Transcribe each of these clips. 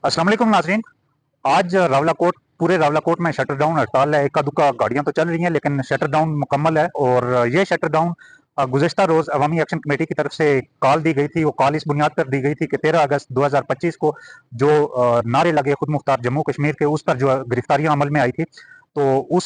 अस्सलाम वालेकुम नाज़रीन। आज रावलाकोट पूरे रावलाकोट में शटर डाउन हड़ताल है। इक्का दुक्का गाड़ियां तो चल रही हैं लेकिन शटर डाउन मुकम्मल है। और ये शटर डाउन गुज़िश्ता रोज़ अवामी एक्शन कमेटी की तरफ से कॉल दी गई थी। वो कॉल इस बुनियाद पर दी गई थी कि 13 अगस्त 2025 को जो नारे लगे खुद मुख्तार जम्मू कश्मीर के, उस पर जो गिरफ्तारियां अमल में आई थी, तो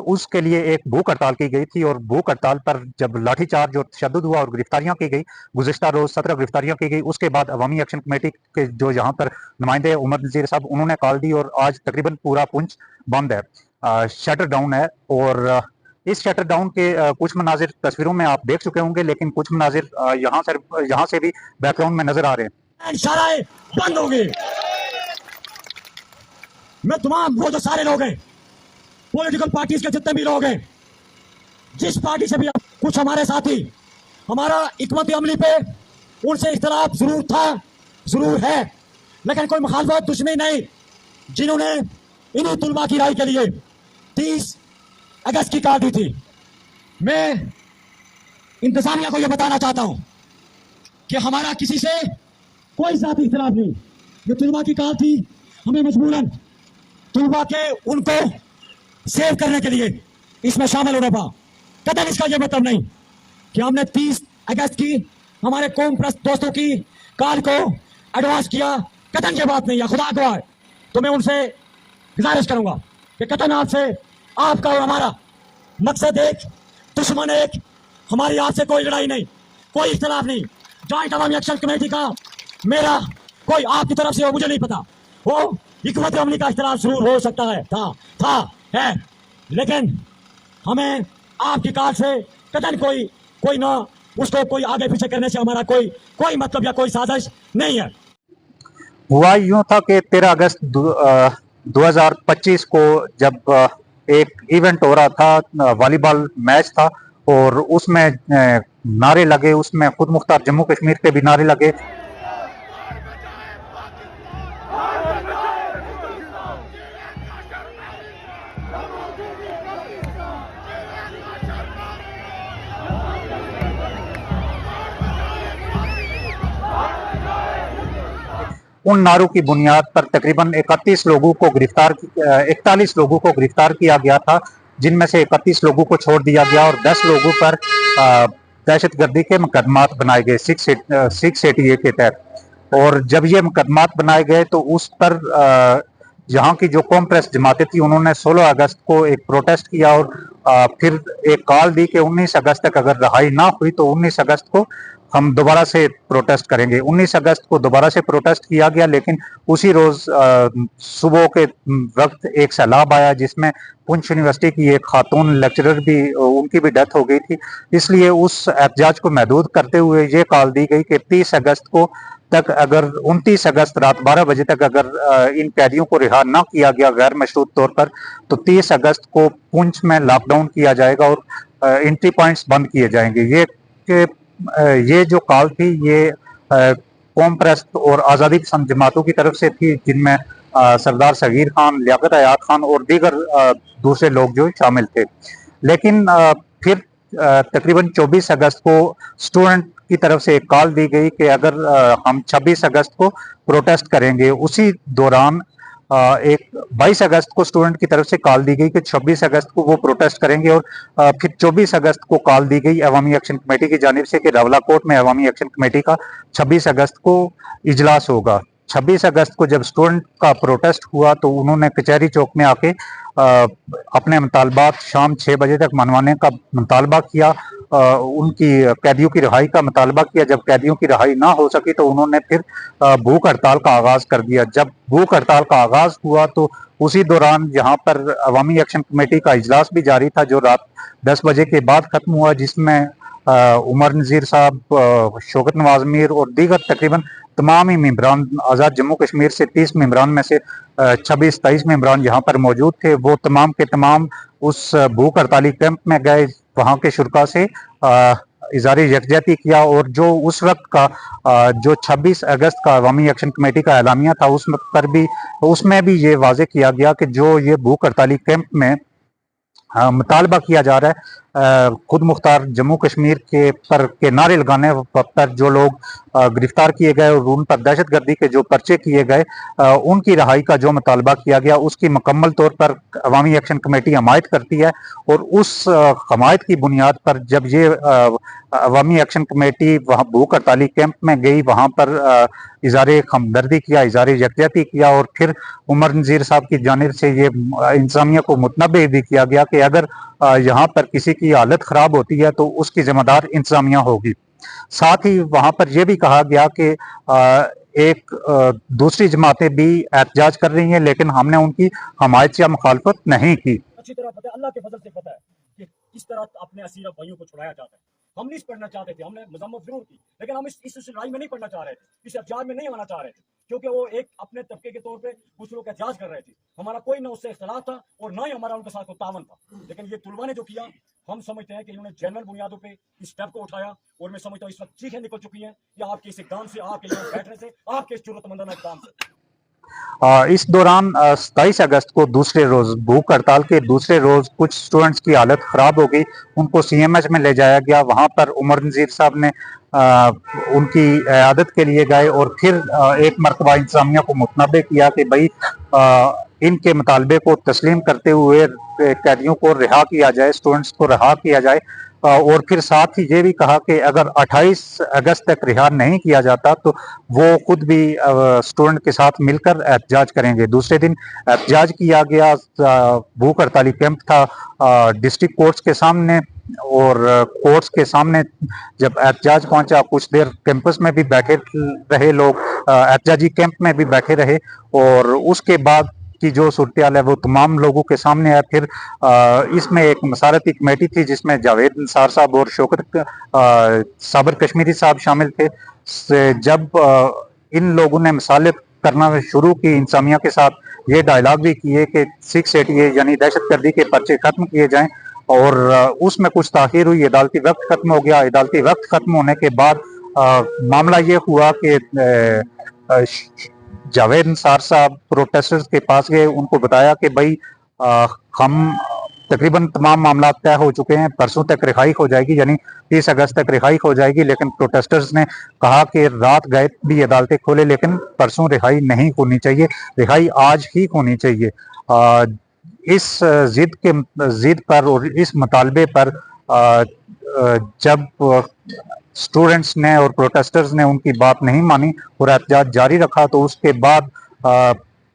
उसके लिए एक भूख हड़ताल की गई थी। और भूख हड़ताल पर जब लाठीचार्ज और तशद्दुद हुआ और गिरफ्तारियां की गई, गुज़िश्ता रोज़ 17 गिरफ्तारियां की गई। उसके बाद अवामी एक्शन कमेटी के जो यहाँ पर नुमाइंदे उमर नज़ीर साहब, उन्होंने कॉल दी और आज तकरीबन पूरा पुंछ बंद है, शटर डाउन है। और इस शटर डाउन के कुछ मनाजिर तस्वीरों में आप देख चुके होंगे, लेकिन कुछ मनाजिर यहाँ से भी बैकग्राउंड में नजर आ रहे हैं। शराय बंद होगी। मैं तमाम वो जो सारे लोग हैं, पॉलिटिकल पार्टीज के जितने भी लोग हैं, जिस पार्टी से भी कुछ हमारे साथी, हमारा हिकमत अमली पे उनसे इख्तलाफ जरूर था, जरूर है, लेकिन कोई मुखालफत दुश्मनी नहीं। जिन्होंने इन्हीं तुलबा की राय के लिए 30 अगस्त की कॉल दी थी, मैं इंतजामिया को यह बताना चाहता हूं कि हमारा किसी से कोई साथी इख्तलाफ नहीं। ये तुलबा की कॉल थी, हमें मजबूरन तुलबा के उनको सेव करने के लिए इसमें शामिल होना पड़ा। कतई इसका यह मतलब नहीं कि हमने 30 अगस्त की हमारे कौम प्रस्त दोस्तों की कॉल को एडवांस किया। कतई ये बात नहीं है, खुदा गवाह है। तो मैं उनसे गुजारिश करूंगा कि कतई आपसे, आपका और हमारा मकसद एक, दुश्मन एक, हमारी आपसे कोई लड़ाई नहीं, कोई इख्तलाफ नहीं। जॉइंट अवामी एक्शन कमेटी का मेरा कोई आपकी तरफ से मुझे नहीं पता, वो हिकमत अमली का इख्तलाफ जरूर हो सकता है, था है, लेकिन हमें आपकी कार से कतई कोई ना उसको कोई आगे पीछे करने से हमारा कोई मतलब या कोई साजिश नहीं है। हुआ यूं था कि 13 अगस्त 2025 को जब एक इवेंट हो रहा था, वॉलीबॉल मैच था, और उसमें नारे लगे, उसमें खुद मुख्तार जम्मू कश्मीर के भी नारे लगे। उन नारों की बुनियाद पर तकरीबन 41 लोगों को 41 लोगों को गिरफ्तार किया गया था, जिनमें से 31 लोगों को छोड़ दिया गया और 10 लोगों पर दहशतगर्दी के मुकदमात बनाए गए 688 के तहत। और जब ये मुकदमात बनाए गए तो उस पर यहाँ की जो कौम प्रेस जमातें थी, उन्होंने 16 अगस्त को एक प्रोटेस्ट किया और फिर एक कॉल दी कि 19 अगस्त तक अगर रहाई ना हुई तो 19 अगस्त को हम दोबारा से प्रोटेस्ट करेंगे। 19 अगस्त को दोबारा से प्रोटेस्ट किया गया, लेकिन उसी रोज सुबह के वक्त एक सैलाब आया जिसमें पुंछ यूनिवर्सिटी की एक खातून लेक्चरर भी, उनकी भी डेथ हो गई थी। इसलिए उस एहतजाज को महदूद करते हुए ये कॉल दी गई कि 30 अगस्त को तक, अगर 29 अगस्त रात 12 बजे तक अगर इन कैदियों को रिहा ना किया गया गैर मशरूत तौर पर, तो 30 अगस्त को पुंछ में लॉकडाउन किया जाएगा और एंट्री पॉइंट्स बंद किए जाएंगे। ये जो कॉल थी, ये कौम परस्त और आज़ादी पसंद जमातों की तरफ से थी, जिनमें सरदार सगीर खान, लियाकत हयात खान और दीगर दूसरे लोग जो शामिल थे। लेकिन फिर तकरीबन 24 अगस्त को स्टूडेंट की तरफ से एक कॉल दी गई कि अगर हम 26 अगस्त को प्रोटेस्ट करेंगे। उसी दौरान एक 22 अगस्त को स्टूडेंट की तरफ से कॉल दी गई कि 26 अगस्त को वो प्रोटेस्ट करेंगे। और फिर 24 अगस्त को कॉल दी गई अवामी एक्शन कमेटी की जानिब से कि रावलाकोट में अवामी एक्शन कमेटी का 26 अगस्त को इजलास होगा। 26 अगस्त को जब स्टूडेंट का प्रोटेस्ट हुआ तो उन्होंने कचहरी चौक में आके अपने मुतालबात शाम 6 बजे तक मनवाने का मुतालबा किया, उनकी कैदियों की रिहाई का मुतालबा किया। जब कैदियों की रिहाई ना हो सकी तो उन्होंने फिर भूख हड़ताल का आगाज कर दिया। जब भूख हड़ताल का आगाज हुआ तो उसी दौरान यहाँ पर अवामी एक्शन कमेटी का इजलास भी जारी था, जो रात 10 बजे के बाद खत्म हुआ, जिसमें उमर नज़ीर साहब, शौकत नवाज मीर और दीगर तकरीबन तमाम ही मेम्बरान, आज़ाद जम्मू कश्मीर से 30 मेम्बरान में से 26-23 मेम्बरान यहाँ पर मौजूद थे। वो तमाम के तमाम उस भूख हड़ताली कैंप में गए, वहाँ के शुरा से इज़हारी यकजहती किया। और जो उस वक्त का जो 26 अगस्त का अवामी एक्शन कमेटी का एलामिया था, उस पर भी, उसमें भी ये वाजे किया गया कि जो ये भूख हड़ताली कैंप में मुतालबा किया जा रहा है खुद मुख्तार जम्मू कश्मीर के नारे लगाने पर जो लोग गिरफ्तार किए गए और उन पर दहशतगर्दी के जो पर्चे किए गए, उनकी रहाई का जो मुतालबा किया गया उसकी मुकम्मल तौर पर अवामी एक्शन कमेटी हमायत करती है। और उस हमायत की बुनियाद पर जब ये अवामी एक्शन कमेटी वहाँ भूख हड़ताली कैंप में गई, वहाँ पर इज़हारे हमदर्दी किया, इज़हारे यकजहती किया और फिर उमर नज़ीर साहब की जानिब से ये इंतज़ामिया को मुतनब्बे भी किया गया कि अगर यहाँ पर किसी की हालत ख़राब होती है तो उसकी जिम्मेदार इंतज़ामिया होगी। साथ ही वहाँ पर यह भी कहा गया कि एक दूसरी जमातें भी एहतजाज कर रही हैं, लेकिन हमने उनकी हमायत या मुखालफत नहीं की। अच्छी तरह पता है, अल्लाह के फजल से पता है कि किस तरह अपने असीरा भाइयों को छुड़ाया जाता है। हम नहीं पढ़ना चाहते थे, हमने मजम्मत जरूर की, लेकिन हम इस लड़ाई में नहीं पढ़ना चाह रहे थे, इस एहतजाज में नहीं आना चाह रहे थे, क्योंकि वो एक अपने तबके के तौर पे कुछ लोग एहतजाज कर रहे थे। हमारा कोई ना उससे इख्तलाफ था और ना ही हमारा उनके साथ कोई तावन था। लेकिन ये तुलबा ने जो किया, हम समझते हैं कि इन्होंने जनरल बुनियादों पे इस स्टेप को उठाया और मैं समझता हूँ इस वक्त चीखें निकल चुकी हैं कि आपके इस इकदाम से, आपके यहाँ बैठने से, आपके इस जरूरतमंदाना इकदाम से। इस दौरान 27 अगस्त को दूसरे रोज भूख हड़ताल के दूसरे रोज कुछ स्टूडेंट्स की हालत खराब हो गई, उनको सीएमएच में ले जाया गया। वहां पर उमर नज़ीर साहब ने उनकी इयादत के लिए गए और फिर एक मरतबा इंतजामिया को मुतनबे किया कि भाई इनके मुतालबे को तस्लीम करते हुए कैदियों को रिहा किया जाए, स्टूडेंट्स को रिहा किया जाए। और फिर साथ ही ये भी कहा कि अगर 28 अगस्त तक रिहा नहीं किया जाता तो वो खुद भी स्टूडेंट के साथ मिलकर एहतजाज करेंगे। दूसरे दिन एहतजाज किया गया, भूख हड़ताली कैंप था डिस्ट्रिक्ट कोर्ट्स के सामने, और कोर्ट्स के सामने जब एहतजाज पहुंचा कुछ देर कैंपस में भी बैठे रहे लोग, एहतजाजी कैंप में भी बैठे रहे, और उसके बाद की जो सूरत हाल है वो तमाम लोगों के सामने है। फिर इसमें एक मसारती कमेटी थी जिसमें जावेद निसार साहब और शौकत साबर कश्मीरी साहब शामिल थे। जब इन लोगों ने मिसालें करना शुरू की इंतजामिया के साथ, ये डायलॉग भी किए कि 688 यानी दहशतगर्दी के पर्चे खत्म किए जाएं, और उसमें कुछ ताखीर हुई, अदालती वक्त खत्म हो गया। अदालती वक्त खत्म होने के बाद मामला ये हुआ कि जावेद निसार साहब प्रोटेस्टर्स के पास गए, उनको बताया कि भाई हम तकरीबन तमाम मामला तय हो चुके हैं, परसों तक रिहाई हो जाएगी, यानी 30 अगस्त तक रिहाई हो जाएगी। लेकिन प्रोटेस्टर्स ने कहा कि रात गए भी अदालतें खोले, लेकिन परसों रिहाई नहीं होनी चाहिए, रिहाई आज ही होनी चाहिए। इस जिद पर और इस मुतालबे पर जब स्टूडेंट्स ने और प्रोटेस्टर्स ने उनकी बात नहीं मानी और एहतजाज जारी रखा, तो उसके बाद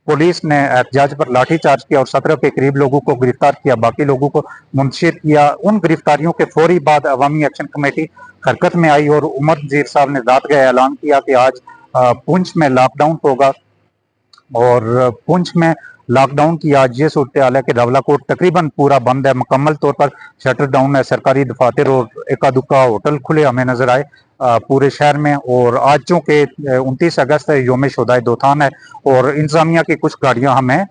पुलिस ने एहतजाज पर लाठीचार्ज किया और 17 के करीब लोगों को गिरफ्तार किया, बाकी लोगों को मुंतशिर किया। उन गिरफ्तारियों के फौरी बाद अवामी एक्शन कमेटी हरकत में आई और उमर नज़ीर साहब ने रात गए ऐलान किया कि आज पुंछ में लॉकडाउन होगा। और पुंछ में लॉकडाउन की आज ये सूरत हाल है कि रावलाकोट तकरीबन पूरा बंद है, मुकम्मल तौर पर शटर डाउन है। सरकारी दफातर और एका दुक्का होटल खुले हमें नजर आए पूरे शहर में। और आज चूँकि 29 अगस्त है, योम शुदाए दोथान है, और इंतजामिया की कुछ गाड़ियां हमें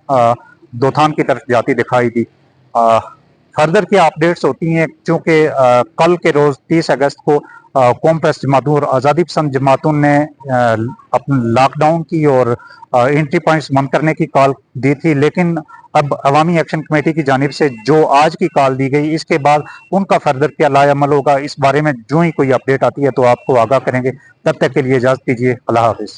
दोथान की तरफ जाती दिखाई दी। फर्दर की अपडेट्स होती हैं, चूँकि कल के रोज 30 अगस्त को कौम प्रेस जमातों और आज़ादी पसंद जमातों ने अपने लॉकडाउन की और एंट्री पॉइंट्स बंद करने की कॉल दी थी, लेकिन अब अवामी एक्शन कमेटी की जानिब से जो आज की कॉल दी गई, इसके बाद उनका फर्दर क्या लाएअमल होगा, इस बारे में जो ही कोई अपडेट आती है तो आपको आगाह करेंगे। तब तक के लिए इजाज़त दीजिए, अल्लाह हाफिज़।